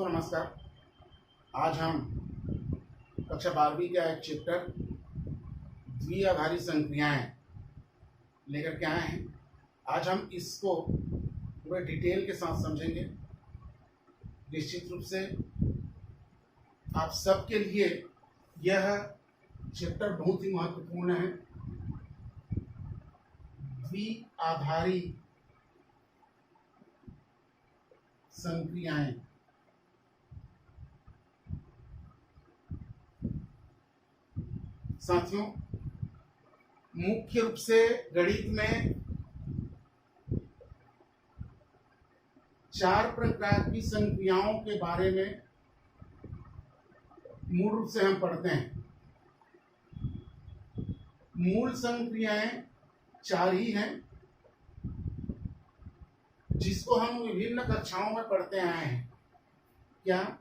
दोस्तों नमस्कार। आज हम कक्षा 12वीं का एक चैप्टर द्विआधारी संक्रियाएं लेकर के आए हैं। आज हम इसको पूरे डिटेल के साथ समझेंगे। निश्चित रूप से आप सबके लिए यह चैप्टर बहुत ही महत्वपूर्ण है। द्विआधारी संक्रियाएं साथियों, मुख्य रूप से गणित में 4 प्रकार की संक्रियाओं के बारे में मूल रूप से हम पढ़ते हैं। मूल संक्रियाएं 4 ही हैं, जिसको हम विभिन्न कक्षाओं में पढ़ते आए हैं। क्या?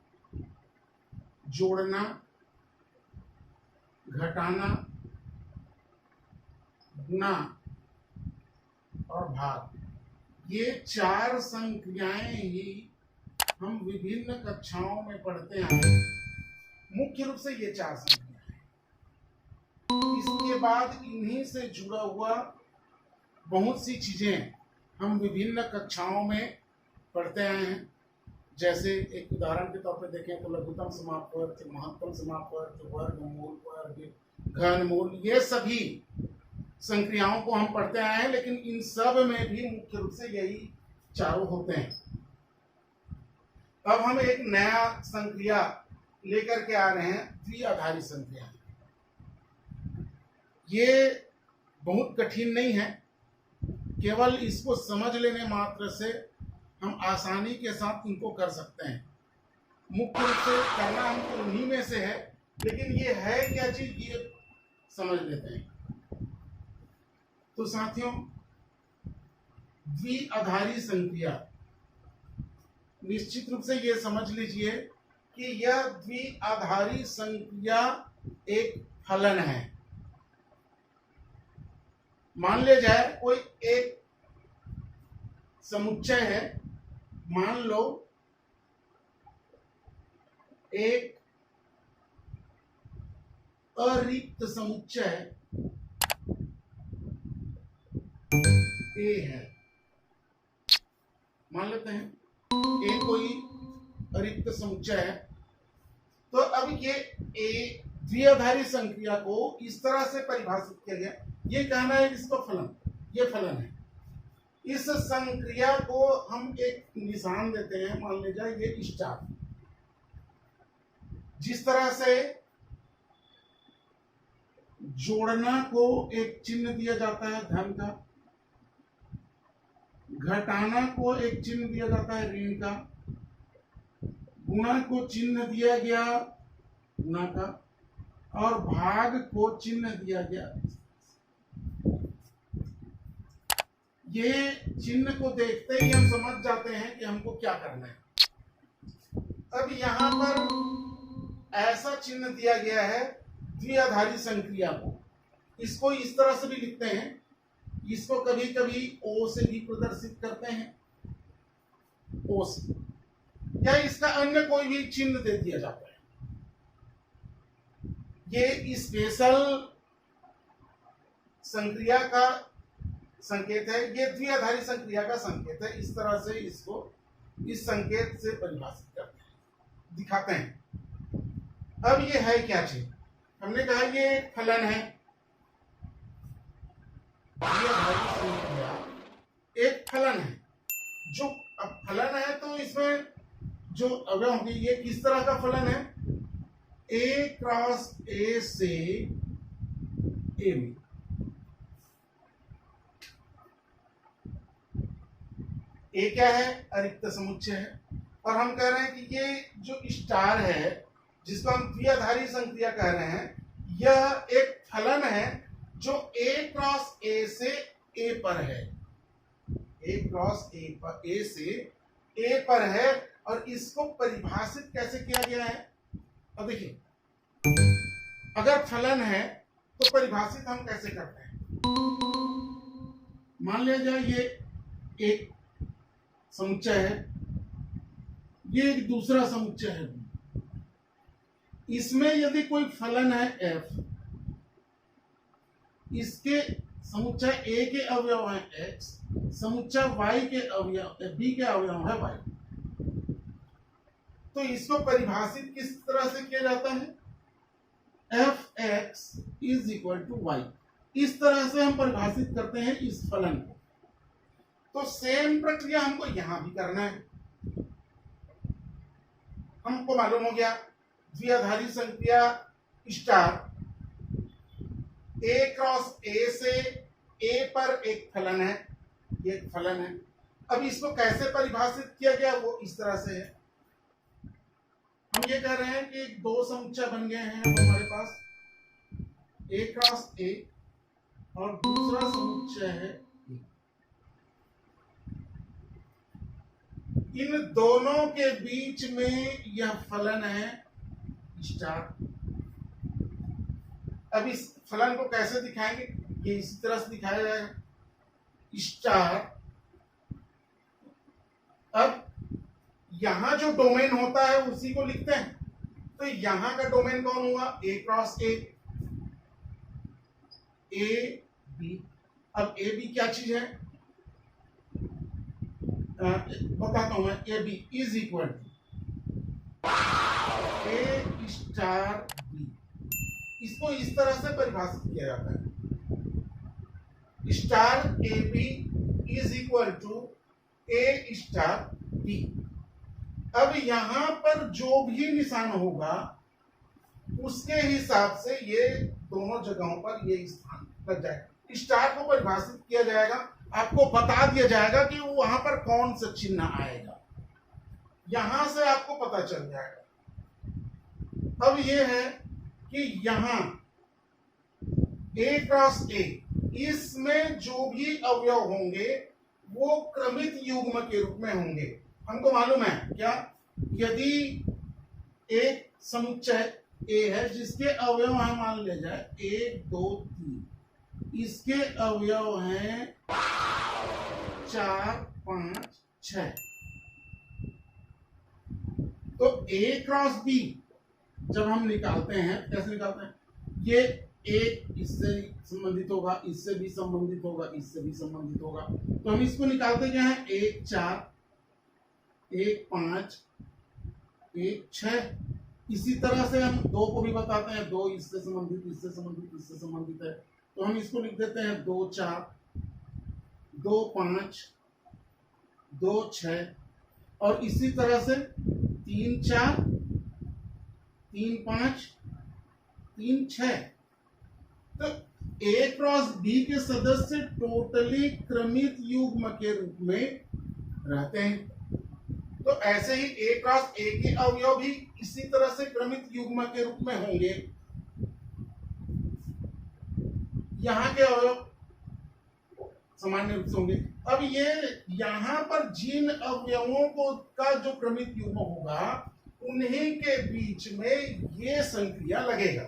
जोड़ना, घटाना, गुणा और भाग। ये 4 संक्रियाएं ही हम विभिन्न कक्षाओं में पढ़ते आए हैं। मुख्य रूप से ये 4 संक्रियाएं। इसके बाद इन्हीं से जुड़ा हुआ बहुत सी चीजें हम विभिन्न कक्षाओं में पढ़ते आए हैं। जैसे एक उदाहरण के तौर पे देखें तो लघुत्तम समापवर्ग, महत्तम समापवर्ग, वर्गमूल, वर्ग, घनमूल, ये सभी संक्रियाओं को हम पढ़ते आए हैं। लेकिन इन सब में भी मुख्य रूप से यही चारों होते हैं। अब हम एक नया संक्रिया लेकर के आ रहे हैं, द्विआधारी संक्रिया। ये बहुत कठिन नहीं है, केवल इसको समझ लेने मात्र से हम आसानी के साथ इनको कर सकते हैं। मुख्य रूप से करना हमको उन्हीं में से है, लेकिन ये है क्या चीज ये समझ लेते हैं। तो साथियों, द्विआधारी संक्रिया, निश्चित रूप से ये समझ लीजिए कि यह द्विआधारी संक्रिया एक फलन है। मान ले जाए कोई एक समुच्चय है, मान लो एक अरिक्त समुच्चय ए है। मान लेते हैं ए कोई अरिक्त समुच्चय है। तो अब ये ए द्विआधारी संक्रिया को इस तरह से परिभाषित किया गया, ये कहना है इसको फलन, ये फलन है। इस संक्रिया को हम एक निशान देते हैं, मान लीजिए ये स्टार। जिस तरह से जोड़ना को एक चिन्ह दिया जाता है धन का, घटाना को एक चिन्ह दिया जाता है ऋण का, गुणा को चिन्ह दिया गया गुणा का, और भाग को चिन्ह दिया गया। ये चिन्ह को देखते ही हम समझ जाते हैं कि हमको क्या करना है। अब यहां पर ऐसा चिन्ह दिया गया है द्विआधारी संक्रिया को। इसको इस तरह से भी लिखते हैं, इसको कभी कभी ओ से भी प्रदर्शित करते हैं, ओ से, या इसका अन्य कोई भी चिन्ह दे दिया जाता है। ये स्पेशल संक्रिया का संकेत है, ये द्विआधारी संक्रिया का संकेत है। इस तरह से इसको इस संकेत से परिभाषित करते हैं, दिखाते हैं। अब ये है क्या चीज? हमने कहा ये एक फलन है। द्विआधारी संक्रिया एक फलन है। जो अब फलन है तो इसमें जो अवयव होंगे, ये किस तरह का फलन है? ए क्रॉस ए से ए में। ए क्या है? अरिक्त समुच्चय है। और हम कह रहे हैं कि ये जो स्टार है, जिसको हम द्विआधारी संक्रिया कह रहे हैं, यह एक फलन है जो ए क्रॉस ए से ए पर है। ए क्रॉस ए से ए पर है। और इसको परिभाषित कैसे किया गया है? अब देखिए, अगर फलन है तो परिभाषित हम कैसे करते हैं? मान लिया जाए ये एक समुच्चय है, ये एक दूसरा समुच्चय है। इसमें यदि कोई फलन है f, इसके समुच्चय a के अवयव है x, समुच्चय y के अवयव b के अवयव है y, तो इसको परिभाषित किस तरह से किया जाता है? f(x) = y। इस तरह से हम परिभाषित करते हैं इस फलन को। तो सेम प्रक्रिया हमको यहां भी करना है। हमको मालूम हो गया द्विआधारी संक्रिया स्टार a क्रॉस a से a पर एक फलन है, ये एक फलन है। अब इसको कैसे परिभाषित किया गया वो इस तरह से है। हम ये कह रहे हैं कि दो समुच्चय बन गए हैं हमारे पास, a क्रॉस a और दूसरा समुच्चय है a। इन दोनों के बीच में यह फलन है स्टार। अब इस फलन को कैसे दिखाएंगे? ये इसी तरह से दिखाया जाएगा स्टार। अब यहां जो डोमेन होता है उसी को लिखते हैं, तो यहां का डोमेन कौन हुआ? a cross a, a b। अब a b क्या चीज है बताता हूं मैं। a b = a star b। इसको इस तरह से परिभाषित किया जाता है, star a b = a star b। अब यहां पर जो भी निशान होगा उसके हिसाब से ये दोनों जगहों पर ये स्थान लग जाएगा। स्टार को परिभाषित किया जाएगा, आपको बता दिया जाएगा कि वहां पर कौन सा चिन्ह आएगा, यहां से आपको पता चल जाएगा। अब ये है कि यहां a क्रॉस a, इसमें जो भी अवयव होंगे वो क्रमित युग्म के रूप में होंगे। हमको मालूम है क्या? यदि एक समुच्चय a है जिसके अवयव हम मान ले जाए 1 2 3, इसके अवयव हैं 4 5 6, तो a क्रॉस b जब हम निकालते हैं कैसे निकालते हैं? ये एक इससे संबंधित होगा, इससे भी संबंधित होगा, इससे भी संबंधित होगा, तो हम इसको निकालते क्या है? 1 4 1 5 1 6। इसी तरह से हम 2 को भी बताते हैं, 2 इससे संबंधित, इससे संबंधित, इससे संबंधित है, तो हम इसको लिख देते हैं 2 4 2 5 2 6। और इसी तरह से 3 4 3 5 3 6। तो a क्रॉस b के सदस्य टोटली क्रमित युग्म के रूप में रहते हैं। तो ऐसे ही a क्रॉस a के अवयव भी इसी तरह से क्रमित युग्म के रूप में होंगे। यहाँ के अवयव सामान्य रूप से होंगे। अब ये यहाँ पर जिन अवयवों को का जो क्रमित युग्म होगा उन्हीं के बीच में ये संक्रिया लगेगा।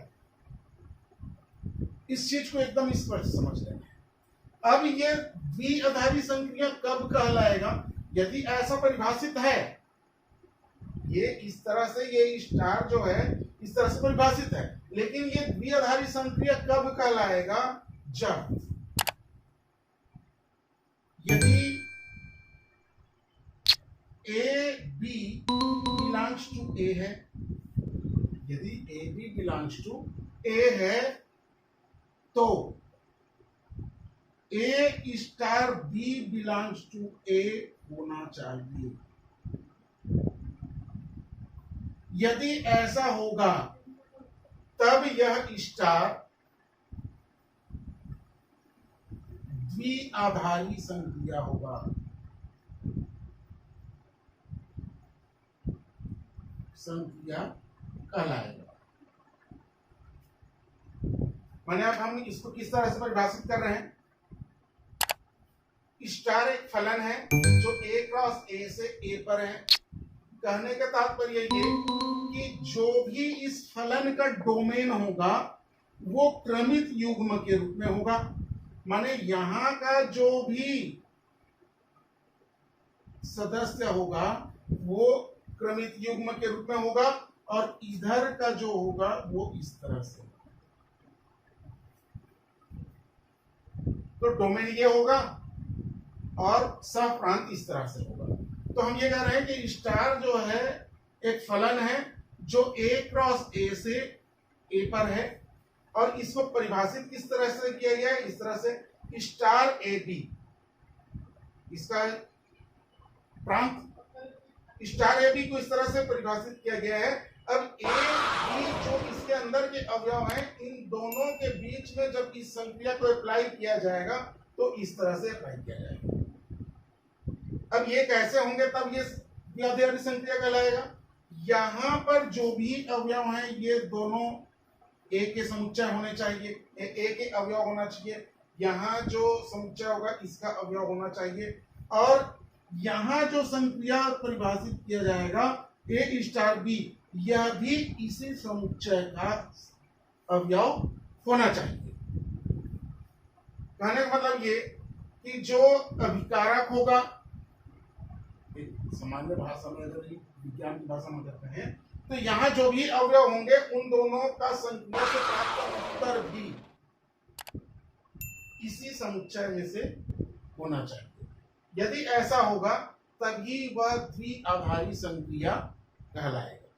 इस चीज को एकदम स्पष्ट समझ लेना। अब ये द्विआधारी संक्रिया कब कहलाएगा? यदि ऐसा परिभाषित है, ये इस तरह से, ये स्टार जो है इस तरह से परिभाषित है, लेकिन ये द्विआधारी संक्रिया कब कहलाएगा? जब यदि a b belongs to a है, यदि a b belongs to a है तो a star b belongs to a होना चाहिए। यदि ऐसा होगा तब यह स्टार द्विआधारी संक्रिया होगा। संक्रिया कहलाएगा। माने अब हम इसको किस तरह से परिभाषित कर रहे हैं? स्टार एक फलन है जो a क्रॉस a से a पर है। कहने का तात्पर्य ये कि जो भी इस फलन का डोमेन होगा वो क्रमित युग्म के रूप में होगा। माने यहां का जो भी सदस्य होगा वो क्रमित युग्म के रूप में होगा और इधर का जो होगा वो इस तरह से। तो डोमेन ये होगा और सह प्रांत इस तरह से होगा। तो हम ये कह रहे हैं कि स्टार जो है एक फलन है जो a क्रॉस a से a पर है और इसको परिभाषित किस तरह से किया गया है, इस तरह से स्टार ए बी, इसका प्रांत स्टार ए बी को इस तरह से परिभाषित किया गया है। अब ए बी जो इसके अंदर के अवयव हैं, इन दोनों के बीच में जब इस संक्रिया को अप्लाई किया जाएगा तो इस तरह से अप्लाई किया जाएगा। अब ये कैसे होंगे, तब ये द्विआधारी संक्रिया कहलाएगा। यहां पर जो भी अवयव हैं ये दोनों ए के समुच्चय होने चाहिए, ए के अवयव होना चाहिए। यहाँ जो समुच्चय होगा इसका अवयव होना चाहिए और यहाँ जो संक्रिया परिभाषित किया जाएगा ए स्टार बी, यह भी इसी समुच्चय का अवयव होना चाहिए। कहने का मतलब ये कि जो अभिकारक होगा, सामान्य भाषा में अगर विज्ञान की भाषा में कहते हैं तो यहाँ जो भी अवयव होंगे उन दोनों का संक्रिया से प्राप्त उत्तर भी इसी समुच्चय में से होना चाहिए। यदि ऐसा होगा तभी वह द्विआधारी संक्रिया कहलाएगा।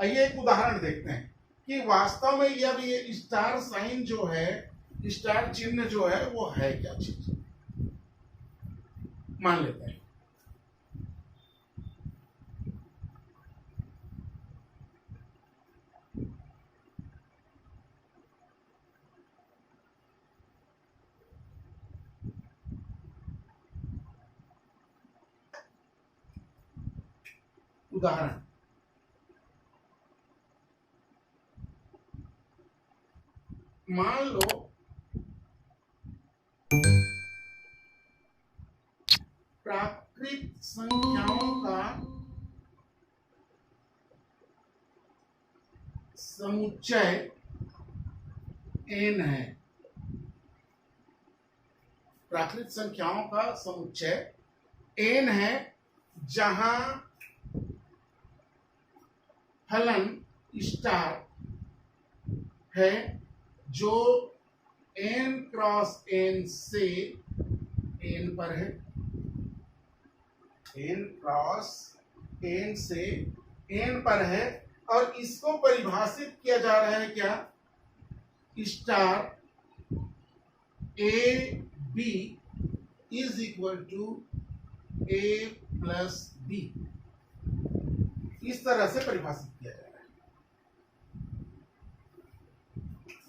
आइए एक उदाहरण देखते हैं कि वास्तव में ये स्टार साइन जो है, स्टार चिन्ह जो है वो है क्या चीज। मान लेते हैं उदाहरण, मान लो प्राकृत संख्याओं का समुच्चय n है। प्राकृत संख्याओं का समुच्चय n है जहां फलन स्टार है जो n क्रॉस n से n पर है, n क्रॉस n से n पर है और इसको परिभाषित किया जा रहा है क्या, star A B is equal to a plus B, इस तरह से परिभाषित किया जा रहा है।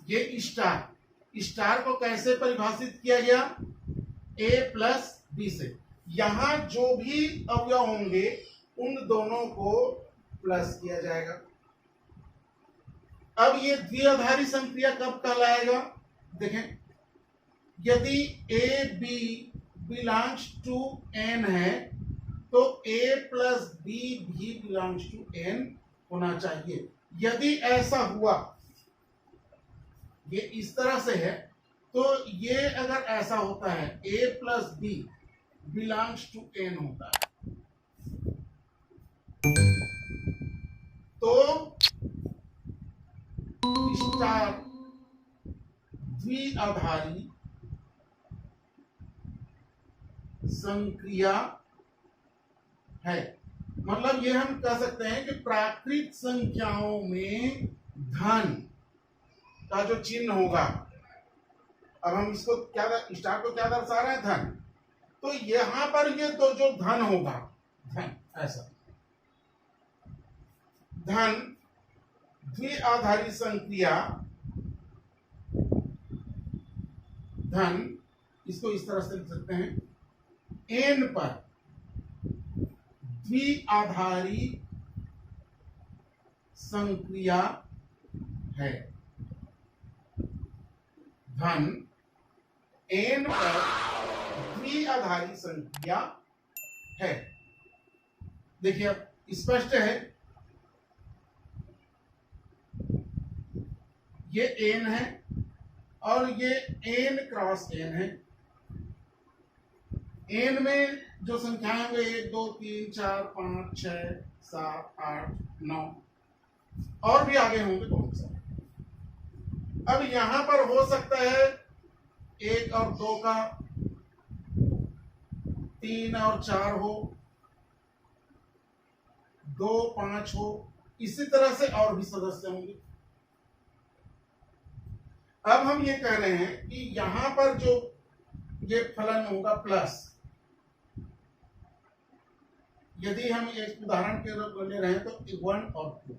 ये स्टार को कैसे परिभाषित किया गया, a प्लस बी से। यहां जो भी अवयव होंगे उन दोनों को प्लस किया जाएगा। अब ये द्विआधारी संक्रिया कब कहलाएगा, देखें, यदि A B belongs to n है तो a प्लस बी भी बिलोंग्स टू n होना चाहिए। यदि ऐसा हुआ, ये इस तरह से है, तो ये अगर ऐसा होता है a plus B belongs to n होता है, तो स्टार द्विआधारी संक्रिया है। मतलब ये हम कह सकते हैं कि प्राकृत संख्याओं में धन का जो चिन्ह होगा, अब हम इसको क्या, स्टार को क्या दर्शा रहे हैं, धन, तो यहां पर ये तो जो धन होगा, धन ऐसा धन द्विआधारी संक्रिया धन, इसको इस तरह से लिख सकते हैं, n पर द्विआधारी संक्रिया है। धन n पर द्विआधारी संक्रिया है। देखिए अब स्पष्ट है, ये n है और ये n क्रॉस n है। एन में जो संख्याएं होंगे 1 2 3 4 5 6 7 8 9 और भी आगे होंगे बहुत सारे। अब यहां पर हो सकता है 1 और 2 का, 3 और 4 हो, 2 5 हो, इसी तरह से और भी सदस्य होंगे। अब हम ये कह रहे हैं कि यहां पर जो ये फलन होगा प्लस, यदि हम एक उदाहरण के रूप में ले रहे हैं तो 1 और 2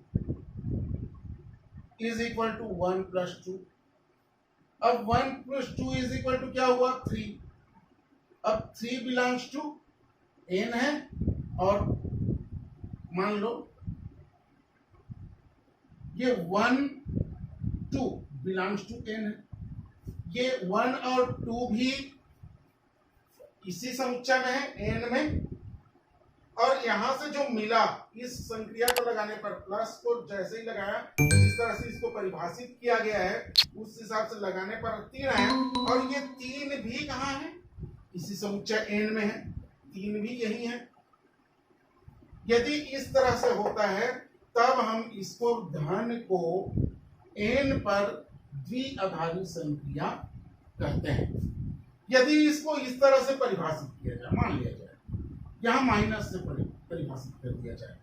इज इक्वल टू 1 प्लस 2। अब 1 प्लस 2 इज इक्वल टू क्या हुआ 3। अब 3 बिलोंग्स टू n है और मान लो ये 1 2 बिलोंग्स टू n है। ये 1 और 2 भी इसी समुच्चय में है n में, और यहां से जो मिला इस संक्रिया को लगाने पर प्लस को जैसे ही लगाया जिस तरह से इसको परिभाषित किया गया है उस हिसाब से लगाने पर 3 आया, और ये 3 भी कहां है इसी समुच्चय n में है, 3 भी यही है। यदि इस तरह से होता है तब हम इसको धन को n पर द्विआधारी संक्रिया कहते हैं। यदि इसको इस तरह से परिभाषित किया जाए, मान लिया जाए यहां माइनस से परिभाषित कर दिया जाए,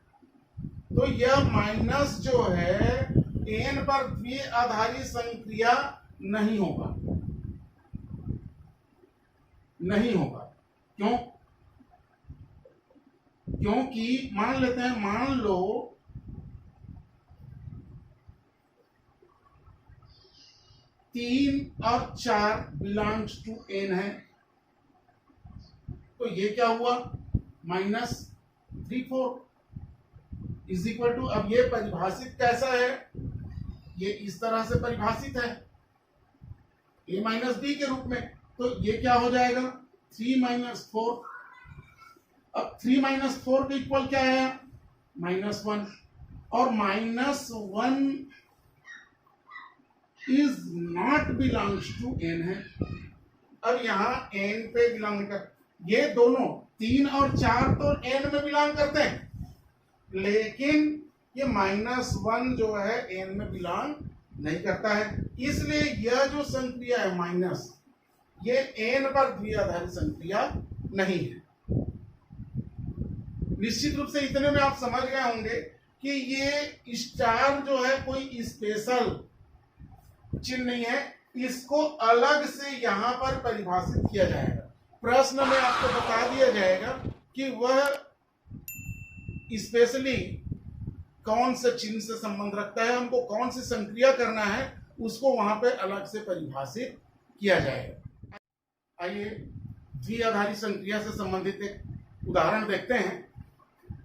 तो यह माइनस जो है n पर द्विआधारी संक्रिया नहीं होगा, नहीं होगा। क्यों? क्योंकि मान लेते हैं, मान लो 3 और 4 बिलोंग्स टू n है, तो ये क्या हुआ -3 4 इज इक्वल टू, अब ये परिभाषित कैसा है, ये इस तरह से परिभाषित है a माइनस b के रूप में, तो ये क्या हो जाएगा 3 माइनस 4। अब 3 माइनस 4 के इक्वल क्या है -1, और -1 is not belongs to n है। अब यहां n पे बिलोंग कर, ये दोनों 3 और 4 तो n में बिलोंग करते हैं, लेकिन ये -1 जो है n में बिलोंग नहीं करता है, इसलिए यह जो संक्रिया है माइनस, ये n पर द्विआधारी संक्रिया नहीं है। निश्चित रूप से इतने में आप समझ गए होंगे कि ये स्टार जो है कोई स्पेशल चिन्ह नहीं है, इसको अलग से यहां पर परिभाषित किया जाएगा। प्रश्न में आपको बता दिया जाएगा कि वह स्पेशली कौन से चिन्ह से संबंध रखता है, हमको कौन सी संक्रिया करना है, उसको वहां पे अलग से परिभाषित किया जाएगा। आइए द्विआधारी संक्रिया से संबंधित एक उदाहरण देखते हैं।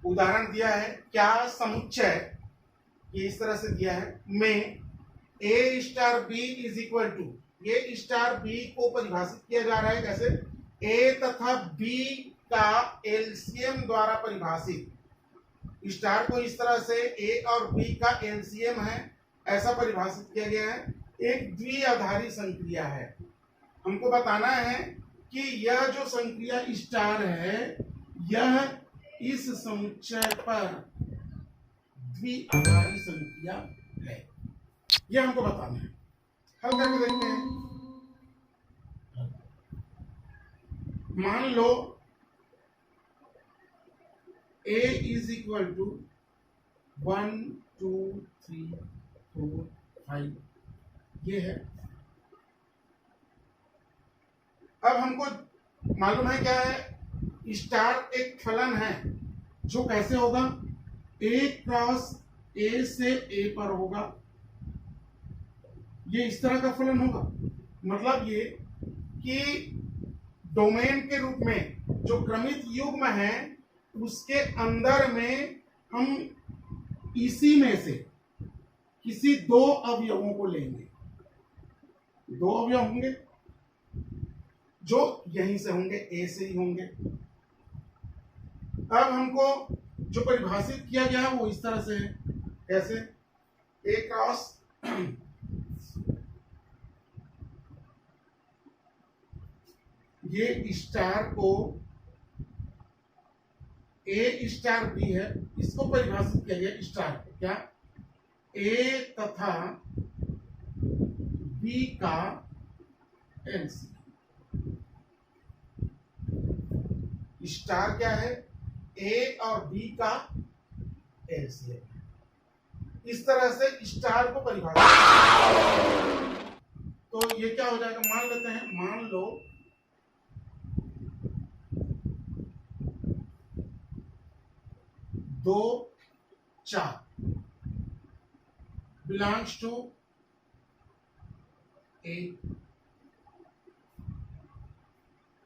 उदाहरण दिया है क्या समुच्चय, ये इस तरह से दिया है, में a star b is equal to, ये स्टार b को परिभाषित किया जा रहा है कैसे, a तथा b का एलसीएम द्वारा परिभाषित। स्टार को इस तरह से a और b का एलसीएम है ऐसा परिभाषित किया गया है, एक द्विआधारी संक्रिया है। हमको बताना है कि यह जो संक्रिया स्टार है यह इस समुच्चय पर द्विआधारी संक्रिया है, यह हमको बताना है। हल करके देखते हैं। मान लो a इज इक्वल टू 1 2 3 4 5, ये है। अब हमको मालूम है क्या है, स्टार एक फलन है जो कैसे होगा, a क्रॉस a से a पर होगा, ये इस तरह का फलन होगा। मतलब ये कि डोमेन के रूप में जो क्रमित युग्म है उसके अंदर में हम इसी में से किसी 2 अवयवों को लेंगे, 2 अवयव होंगे जो यहीं से होंगे, ए से ही होंगे। अब हमको जो परिभाषित किया गया है वो इस तरह से है, कैसे, ए क्रॉस ये स्टार को ए स्टार बी है, इसको परिभाषित किया गया स्टार को, क्या ए तथा बी का एलसीएम। स्टार क्या है, ए और बी का एलसीएम। इस तरह से स्टार को परिभाषित, तो ये क्या हो जाएगा, मान लेते हैं, मान लो दो चार बिलोंग्स टू ए,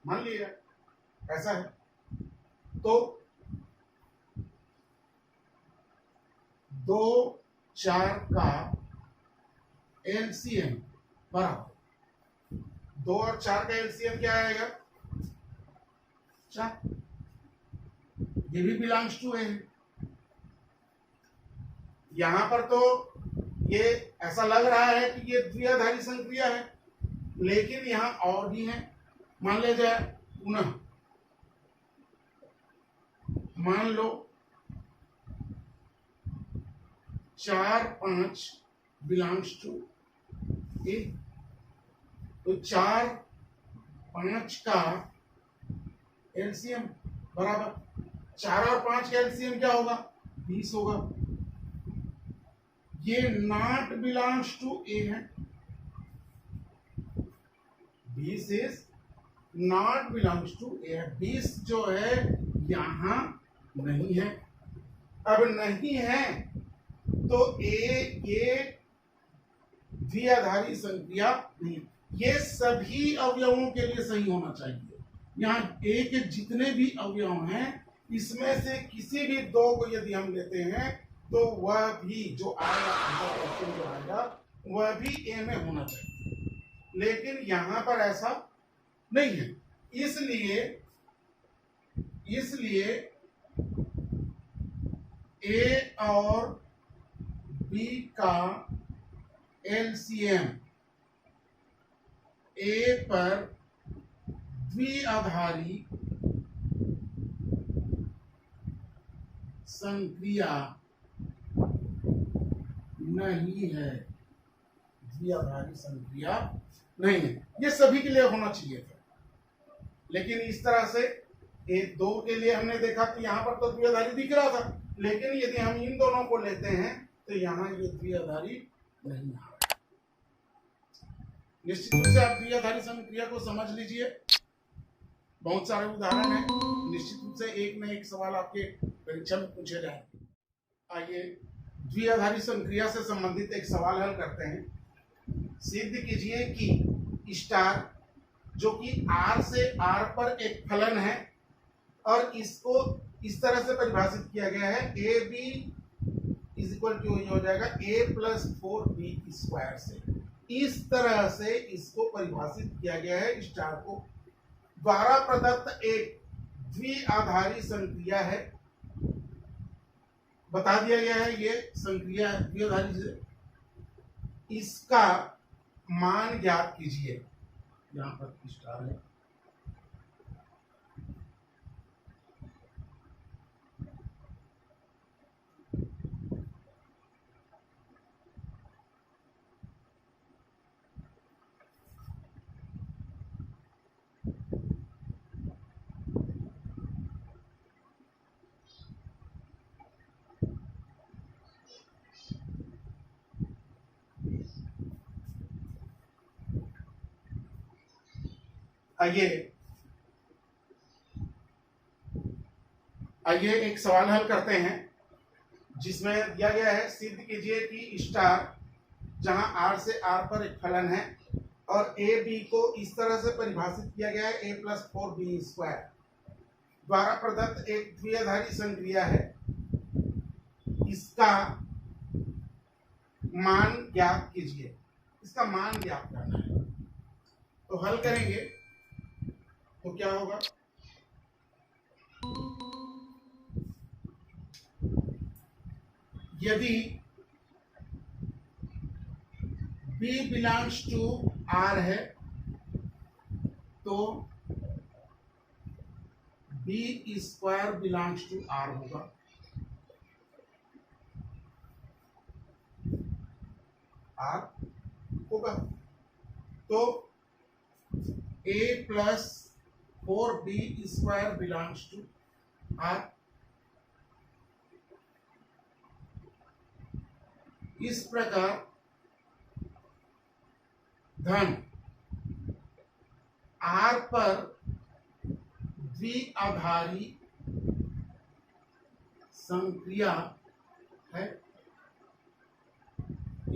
मान लिया ऐसा है, तो दो चार का एलसीएम बराबर, दो और चार का एलसीएम क्या आएगा, चार, ये भी बिलोंग्स टू ए है। यहां पर तो ये ऐसा लग रहा है कि ये द्विआधारी संक्रिया है, लेकिन यहां और भी है। मान ले जाए पुनः, मान लो 4 5 बिलोंग्स टू ए, तो 4 5 का एलसीएम बराबर, 4 और 5 का एलसीएम क्या होगा, 20 होगा। ये नॉट बिलोंग्स टू ए है, 20 इज नॉट बिलोंग्स टू ए, 20 जो है यहां नहीं है। अब नहीं है तो ये द्विआधारी संक्रिया नहीं, ये सभी अवयवों के लिए सही होना चाहिए। यहाँ ए के जितने भी अवयव हैं, इसमें से किसी भी दो को यदि हम लेते हैं तो वह भी जो आएगा वह भी ए में होना चाहिए, लेकिन यहां पर ऐसा नहीं है। इसलिए ए और बी का एलसीएम ए पर द्विआधारी संक्रिया नहीं है, द्विआधारी संक्रिया नहीं है। ये सभी के लिए होना चाहिए था, लेकिन इस तरह से एक दो के लिए हमने देखा कि यहाँ पर तो द्विआधारी दिख रहा था, लेकिन यदि हम इन दोनों को लेते हैं तो यहाँ ये द्विआधारी नहीं आ रहा। निश्चित रूप से आप द्विआधारी संक्रिया को समझ लीजिए, बहुत सारे उदाहरण हैं, निश्चित रूप से एक न एक सवाल आपके परीक्षा में पूछे जाएंगे। आइए द्विआधारी संक्रिया से संबंधित एक सवाल हल करते हैं। सिद्ध कीजिए कि स्टार जो कि R से R पर एक फलन है और इसको इस तरह से परिभाषित किया गया है, A B is equal to हो जाएगा a प्लस 4b स्क्वायर से, इस तरह से इसको परिभाषित किया गया है। स्टार को द्वारा प्रदत्त एक द्विआधारी संक्रिया है, बता दिया गया है ये संक्रिया द्विआधारी से, इसका मान ज्ञात कीजिए। यहां पर स्टार है, आइए एक सवाल हल करते हैं जिसमें दिया गया है, सिद्ध कीजिए कि स्टार जहां R से R पर एक फलन है और ए बी को इस तरह से परिभाषित किया गया है, a प्लस 4b स्क्वायर द्वारा प्रदत्त एक द्विआधारी संक्रिया है, इसका मान ज्ञात कीजिए। इसका मान ज्ञात करना है, तो हल करेंगे तो क्या होगा, यदि B बिलोंग्स टू R है तो B square belongs to R होगा। आर होगा तो A plus 4b square belongs to R. इस प्रकार धन आर पर द्विआधारी संक्रिया है,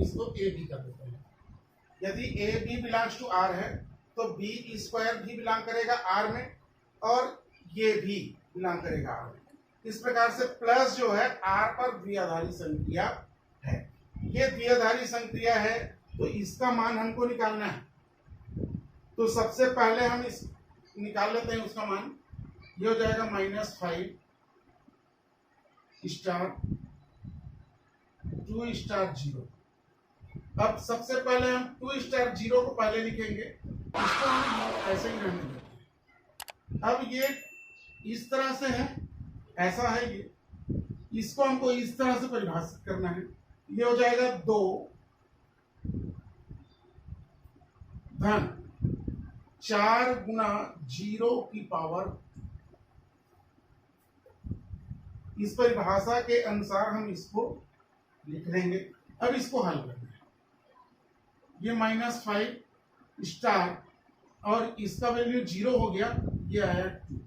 इसको ए बी कर देते हैं। यदि A B belongs to R है तो बी स्क्वायर भी बिलोंग करेगा आर में और ये भी बिलोंग करेगा आर में। इस प्रकार से प्लस जो है आर पर द्विआधारी संक्रिया है। ये द्विआधारी संक्रिया है तो इसका मान हमको निकालना है। तो सबसे पहले हम इस निकाल लेते हैं उसका मान। ये हो जाएगा -5 स्टार 2 स्टार 0। अब सबसे पहले हम 2 स्टार 0 को पहले लिखेंगे, इसको हम ऐसे ही रहने देते हैं। अब ये इस तरह से है, ऐसा है ये, इसको हमको इस तरह से परिभाषित करना है। ये हो जाएगा 2 धन 4 गुना 0 की पावर। इस परिभाषा के अनुसार हम इसको लिख लेंगे। अब इसको हल करना है। ये -5 स्टार और इसका वैल्यू 0 हो गया, ये आया 2।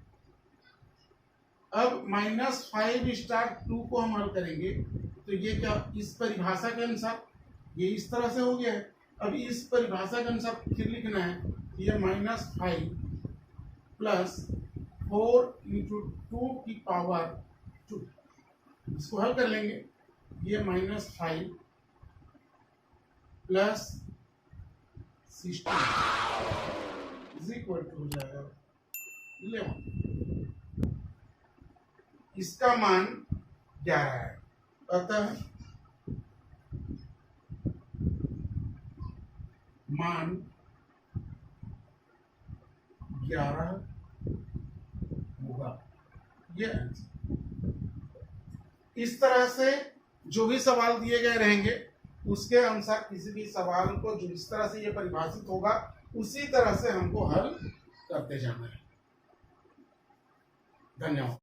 अब -5 स्टार 2 को हम हल करेंगे तो ये क्या, इस परिभाषा के अनुसार ये इस तरह से हो गया है। अब इस परिभाषा के अनुसार फिर लिखना है, ये -5 प्लस 4 इंटू 2 की पावर 2। इसको हल कर लेंगे। ये -5 प्लस 16 इज इक्वल टू हो जाएगा 11। इसका मान 11 है। अतः मान 11 होगा। ये आंसर। इस तरह से जो भी सवाल दिए गए रहेंगे उसके अनुसार किसी भी सवाल को जो इस तरह से ये परिभाषित होगा उसी तरह से हमको हल करते जाना है। धन्यवाद।